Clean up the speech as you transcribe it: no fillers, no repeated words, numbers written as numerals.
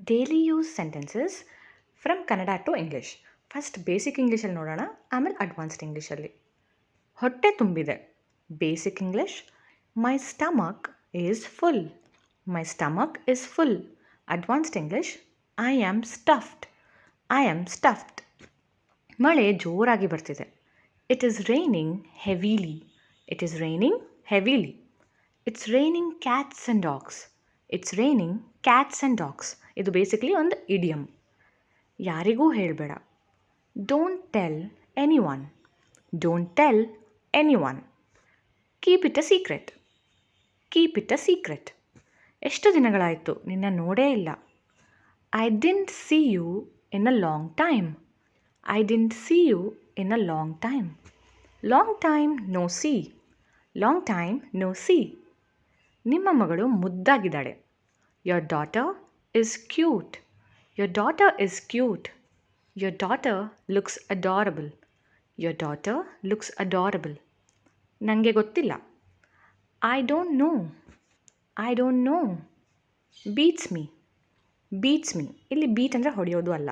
Daily use sentences from Kannada to English. First basic ಇಂಗ್ಲೀಷಲ್ಲಿ ನೋಡೋಣ, ಆಮೇಲೆ ಅಡ್ವಾನ್ಸ್ಡ್ ಇಂಗ್ಲೀಷಲ್ಲಿ. ಹೊಟ್ಟೆ ತುಂಬಿದೆ. Basic English, my stomach is full. My stomach is full. Advanced English, I am stuffed. I am stuffed. ಮಳೆ ಜೋರಾಗಿ ಬರ್ತಿದೆ. It is raining heavily. It is raining heavily. It's raining cats and dogs. It's raining cats and dogs. ಇದು basically ಒಂದು idiom. ಯಾರಿಗೂ ಹೇಳಬೇಡ. Don't tell anyone. Don't tell anyone. Keep it a secret. Keep it a secret. ಎಷ್ಟು ದಿನಗಳಾಯಿತು ನಿನ್ನ ನೋಡೇ ಇಲ್ಲ. I didn't see you in a long time. I didn't see you in a long time. Long time no see. Long time no see. ನಿಮ್ಮ ಮಗಳು ಮುದ್ದಾಗಿದ್ದಾಳೆ. Your daughter is cute. Your daughter is cute. Your daughter looks adorable. Your daughter looks adorable. ನನಗೆ ಗೊತ್ತಿಲ್ಲ. I don't know. I don't know. Beats me. Beats me. ಇಲ್ಲಿ beat ಅಂದರೆ ಹೊಡೆಯೋದು ಅಲ್ಲ.